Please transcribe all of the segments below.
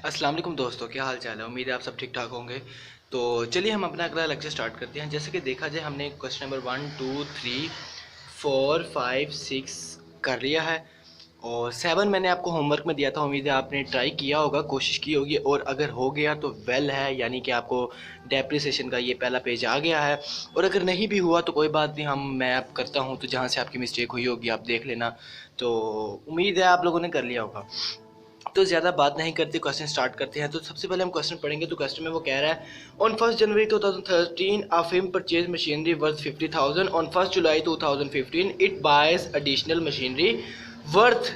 अस्सलाम वालेकुम दोस्तों, क्या हाल चाल है। उम्मीद है आप सब ठीक ठाक होंगे। तो चलिए हम अपना अगला लेक्चर स्टार्ट करते हैं। जैसे कि देखा जाए, हमने क्वेश्चन नंबर 1 2 3 4 5 6 कर लिया है और 7 मैंने आपको होमवर्क में दिया था। उम्मीद है आपने ट्राई किया होगा, कोशिश की होगी, और अगर हो गया तो वेल है, यानी कि आपको डेप्रिसिएशन का ये पहला पेज आ गया है। और अगर नहीं भी हुआ तो कोई बात नहीं, मैं अब करता हूँ, तो जहाँ से आपकी मिस्टेक हुई होगी आप देख लेना। तो उम्मीद है आप लोगों ने कर लिया होगा। तो ज़्यादा बात नहीं करते, क्वेश्चन स्टार्ट करते हैं। तो सबसे पहले हम क्वेश्चन पढ़ेंगे। तो क्वेश्चन में वो कह रहा है, on 1 January 2013 a film purchase machinery worth 50,000। On 1 July 2015 it boys additional machinery worth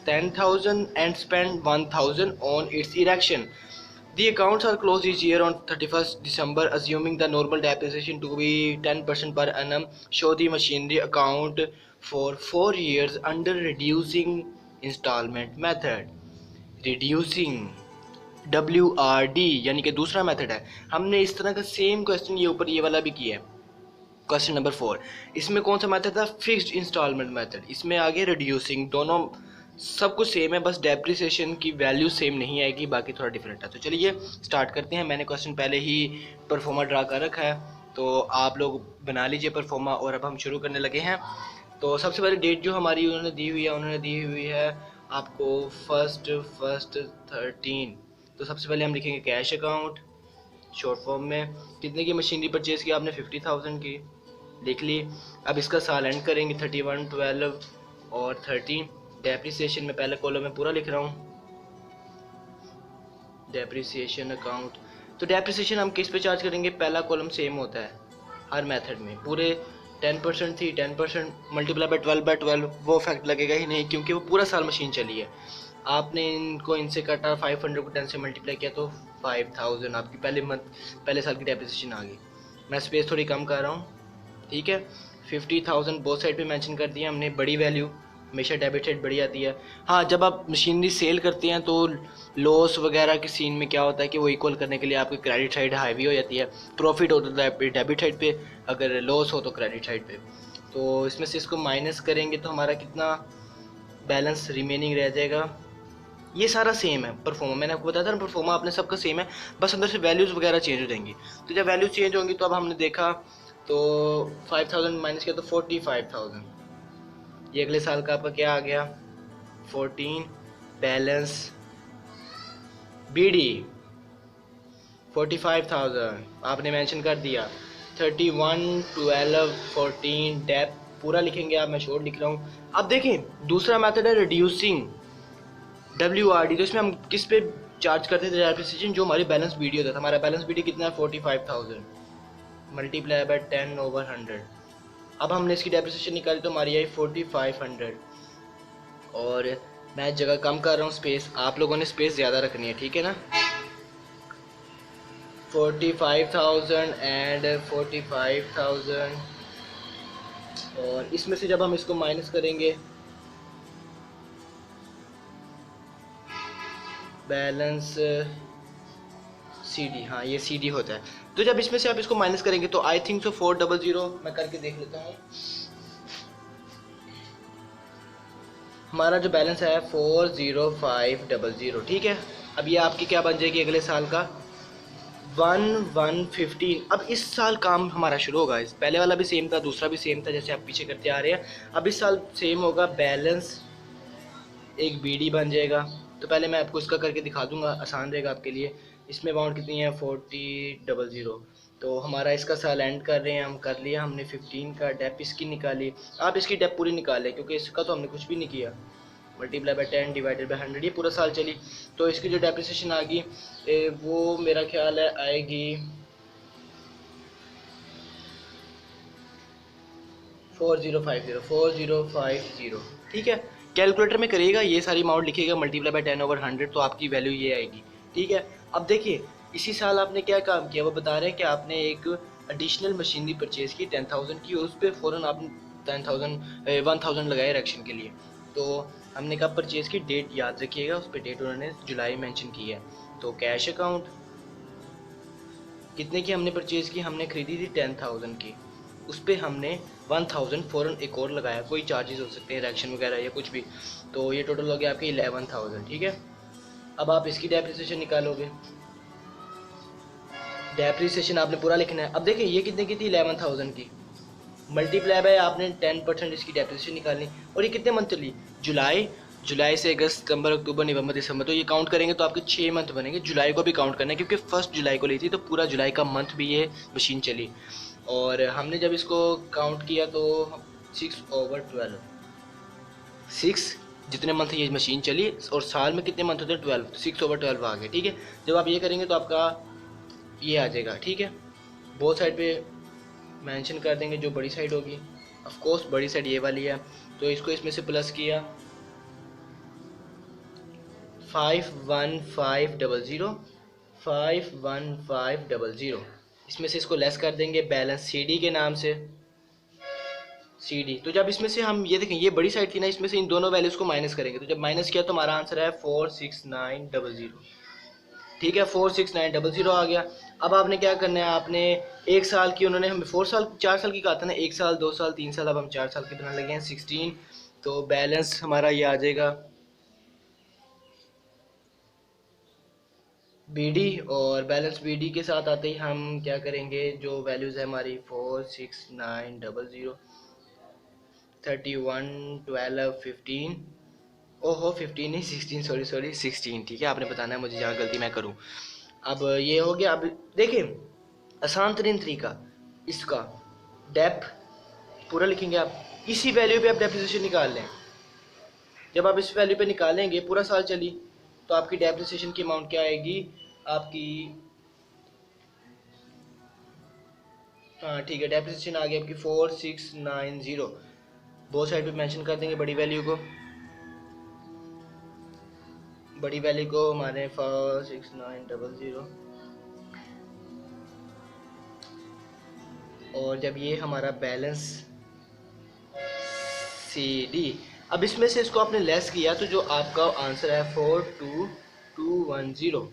10,000 and spend 1,000 on it's erection. The accounts are closed each year on 31st December, assuming the normal depreciation to be 10% per annum. Show the machinery account for 4 years under reducing installment method. Reducing WRD यानी कि दूसरा method है। हमने इस तरह का same question ये ऊपर ये वाला भी किया है। क्वेश्चन नंबर 4, इसमें कौन सा मेथड था? Fixed instalment method. इसमें आगे रिड्यूसिंग, दोनों सब कुछ सेम है, बस डेप्रिसिएशन की वैल्यू सेम नहीं आएगी, बाकी थोड़ा डिफरेंट है। तो चलिए स्टार्ट करते हैं। मैंने क्वेश्चन पहले ही परफॉर्मा ड्रा कर रखा है, तो आप लोग बना लीजिए परफॉर्मा, और अब हम शुरू करने लगे हैं। तो सबसे पहले डेट जो हमारी उन्होंने दी हुई है आपको फर्स्ट 13। तो सबसे पहले हम लिखेंगे कैश अकाउंट शॉर्ट फॉर्म में। कितने की मशीनरी परचेज़ की आपने? 50,000 की, लिख ली। अब इसका साल एंड करेंगे 31, 12 और 13। डेप्रिसिएशन में पहले कॉलम में पूरा लिख रहा हूँ, डेप्रिसिएशन अकाउंट। तो डेप्रिसिएशन हम किस पे चार्ज करेंगे? पहला कॉलम सेम होता है हर मेथड में, पूरे 10% थी, 10% मल्टीप्लाई बाय 12 वो फैक्ट लगेगा ही नहीं, क्योंकि वो पूरा साल मशीन चली है। आपने इनको इनसे काटा, 500 को 10 से मल्टीप्लाई किया तो 5,000 आपकी पहले साल की डेप्रिसिएशन आ गई। मैं स्पेस थोड़ी कम कर रहा हूँ, ठीक है। 50,000 बोथ साइड पे मेंशन कर दिया हमने। बड़ी वैल्यू हमेशा डेबिट साइड बड़ी आती है। हाँ, जब आप मशीनरी सेल करते हैं तो लॉस वगैरह के सीन में क्या होता है कि वो इक्वल करने के लिए आपकी क्रेडिट साइड हाईवी हो जाती है। प्रॉफिट हो तो डेबिट साइड पे, अगर लॉस हो तो क्रेडिट साइड पे। तो इसमें से इसको माइनस करेंगे तो हमारा कितना बैलेंस रिमेनिंग रह जाएगा? ये सारा सेम है परफॉर्मा, मैंने आपको बताया था ना, परफॉर्मा आपने सबका सेम है, बस अंदर से वैल्यूज़ वगैरह चेंज हो जाएंगी। तो जब वैल्यूज चेंज होंगी तो अब हमने देखा तो 5,000 माइनस किया तो 45,000। ये अगले साल का आपका क्या आ गया? 14। बैलेंस BD 45,000 आपने मेंशन कर दिया। 31, 12, 14 डेप पूरा लिखेंगे आप, मैं शॉर्ट लिख रहा हूँ। अब देखें दूसरा मेथड है रिड्यूसिंग WRD। तो इसमें हम किस पे चार्ज करते थे डेप्रिसिएशन? जो हमारी बैलेंस BD होता था। हमारा बैलेंस BD कितना है? 45,000 मल्टीप्लाई बाय 10/100। अब हमने इसकी डेप्रिसिएशन निकाली तो हमारी आई 4,500। और मैं जगह कम कर रहा हूँ, स्पेस आप लोगों ने स्पेस ज़्यादा रखनी है, ठीक है ना। 45,000 एंड 45,000, और इसमें से जब हम इसको माइनस करेंगे बैलेंस CD, हाँ ये CD होता है। तो जब इसमें से आप इसको माइनस करेंगे तो आई थिंक सो 400, मैं करके देख लेता हूँ। हमारा जो बैलेंस है 40500, ठीक है। अब ये आपकी क्या बन जाएगी अगले साल का? 1,115। अब इस साल काम हमारा शुरू होगा। इस पहले वाला भी सेम था, दूसरा भी सेम था, जैसे आप पीछे करते आ रहे हैं। अब इस साल सेम होगा, बैलेंस एक BD बन जाएगा। तो पहले मैं आपको इसका करके दिखा दूंगा, आसान रहेगा आपके लिए। इसमें अमाउंट कितनी है? 40,000। तो हमारा इसका साल एंड कर रहे हैं हम, कर लिया हमने 15 का। डेप इसकी निकाली, आप इसकी डेप पूरी निकालें क्योंकि इसका तो हमने कुछ भी नहीं किया। मल्टीप्लाई बाय 10 डिवाइडेड बाय 100, ये पूरा साल चली। तो इसकी जो डेप्रिसिएशन आ गई वो मेरा ख्याल है आएगी 4050, ठीक है। कैलकुलेटर में करिएगा, ये सारी अमाउंट लिखिएगा, मल्टीप्लाई बाय 10/100, तो आपकी वैल्यू ये आएगी, ठीक है। अब देखिए इसी साल आपने क्या काम किया, वो बता रहे हैं कि आपने एक एडिशनल मशीनरी परचेज़ की 10,000 की, उस पर फ़ौरन आपने 1,000 लगाए इरेक्शन के लिए। तो हमने कब परचेज़ की, डेट याद रखिएगा, उस पर डेट उन्होंने जुलाई मेंशन की है। तो कैश अकाउंट कितने की हमने परचेज़ की? हमने खरीदी थी 10,000 की, उस पर हमने 1,000 फ़ौरन एक और लगाया। कोई चार्जेस हो सकते हैं, इरेक्शन वगैरह या कुछ भी। तो ये टोटल हो गया आपकी 11,000, ठीक है। अब आप इसकी डेप्रिसिएशन निकालोगे, डेप्रिसिएशन आपने पूरा लिखना है। अब देखिए ये कितने की थी, 11,000 की, मल्टीप्लाई बाय आपने 10% इसकी डेप्रिसिएशन निकालनी। और ये कितने मंथ चली, जुलाई से अगस्त, सितंबर, अक्टूबर, नवंबर, दिसंबर, तो ये काउंट करेंगे तो आपके 6 मंथ बनेंगे। जुलाई को भी काउंट करना है क्योंकि 1 जुलाई को ली थी, तो पूरा जुलाई का मंथ भी ये मशीन चली। और हमने जब इसको काउंट किया तो 6/12, 6 जितने मंथ ये मशीन चली और साल में कितने मंथ होते हैं 12, 6/12 आ गए। ठीक है, जब आप ये करेंगे तो आपका ये आ जाएगा। ठीक है, बोथ साइड पे मेंशन कर देंगे जो बड़ी साइड होगी, ऑफ कोर्स बड़ी साइड ये वाली है, तो इसको इसमें से प्लस किया 51500, 51500, इसमें से इसको लेस कर देंगे बैलेंस CD के नाम से, CD। तो जब इसमें से हम ये देखें, ये बड़ी साइड थी ना, इसमें से इन दोनों वैल्यूज़ को माइनस करेंगे, तो जब माइनस किया तो हमारा आंसर है 46900। ठीक है, 46900 आ गया। अब आपने क्या करना है, आपने 1 साल की, उन्होंने हमें 4 साल की कहा था ना, 1 साल 2 साल 3 साल, अब हम 4 साल की बनाने लगे हैं 16। तो बैलेंस हमारा ये आ जाएगा BD, और बैलेंस BD के साथ आते ही हम क्या करेंगे, जो वैल्यूज़ है हमारी 46900, 31, 12, 15, ओहो 15 नहीं 16, सॉरी 16। ठीक है, आपने बताना है मुझे जहाँ गलती मैं करूँ। अब ये हो गया। अब देखिए आसान तरीन तरीका इसका, डेप पूरा लिखेंगे आप, इसी वैल्यू पे आप डेप्रिसिएशन निकाल लें। जब आप इस वैल्यू पे निकालेंगे, पूरा साल चली, तो आपकी डेप्रिसिएशन की अमाउंट क्या आएगी आपकी, हाँ ठीक है, डेप्रिसिएशन आ गई आपकी 4690। बोथ साइड पे मेंशन कर देंगे बड़ी वैल्यू को, बड़ी वैल्यू को हमारे 46900। और जब ये हमारा बैलेंस CD, अब इसमें से इसको आपने लेस किया तो जो आपका आंसर है 42210,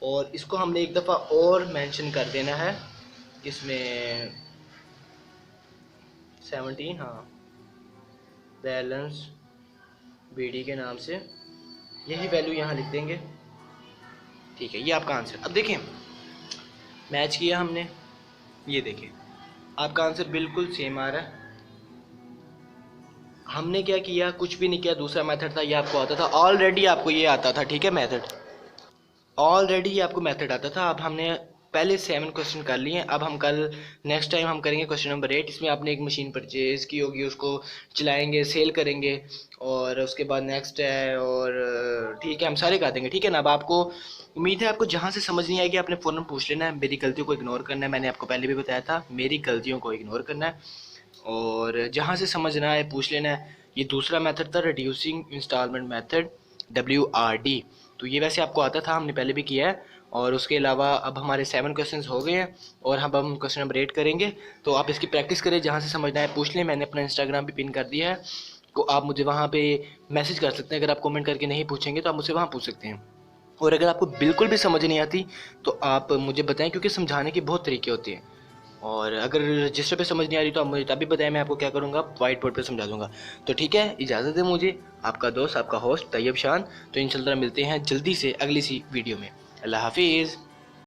और इसको हमने एक दफ़ा और मेंशन कर देना है इसमें 17, हाँ, बैलेंस BD के नाम से यही वैल्यू यहाँ लिख देंगे। ठीक है, ये आपका आंसर। अब देखें मैच किया हमने, ये देखें आपका आंसर बिल्कुल सेम आ रहा है। हमने क्या किया, कुछ भी नहीं किया, दूसरा मेथड था, ये आपको आता था ऑलरेडी, आपको ये आता था। ठीक है, मेथड ऑलरेडी आपको मेथड आता था। अब हमने पहले 7 क्वेश्चन कर लिए, अब हम कल नेक्स्ट टाइम हम करेंगे क्वेश्चन नंबर 8। इसमें आपने एक मशीन परचेज़ की होगी, उसको चलाएंगे, सेल करेंगे, और उसके बाद नेक्स्ट है, और ठीक है हम सारे कर देंगे। ठीक है ना, अब आपको उम्मीद है आपको जहाँ से समझ नहीं आएगी आपने फ़ौरन पूछ लेना है, मेरी गलतियों को इग्नोर करना है। मैंने आपको पहले भी बताया था, मेरी गलतियों को इग्नोर करना है, और जहाँ से समझ ना आए पूछ लेना है। ये दूसरा मेथड था रिड्यूसिंग इंस्टॉलमेंट मेथड, WRD, तो ये वैसे आपको आता था, हमने पहले भी किया है। और उसके अलावा अब हमारे 7 क्वेश्चंस हो गए हैं, और हम क्वेश्चन नंबर 8 करेंगे। तो आप इसकी प्रैक्टिस करें, जहाँ से समझना है पूछ लें। मैंने अपना इंस्टाग्राम भी पिन कर दिया है, तो आप मुझे वहाँ पे मैसेज कर सकते हैं। अगर आप कमेंट करके नहीं पूछेंगे तो आप मुझसे वहाँ पूछ सकते हैं। और अगर आपको बिल्कुल भी समझ नहीं आती तो आप मुझे बताएं, क्योंकि समझाने के बहुत तरीके होते हैं। और अगर रजिस्टर पे समझ नहीं आ रही तो आप मुझे तभी बताएं, मैं आपको क्या करूँगा, वाइट बोर्ड पे समझा दूँगा। तो ठीक है, इजाज़त है मुझे, आपका दोस्त, आपका होस्ट तैयब शान। तो इंशाल्लाह मिलते हैं जल्दी से अगली सी वीडियो में। अल्लाह हाफिज़।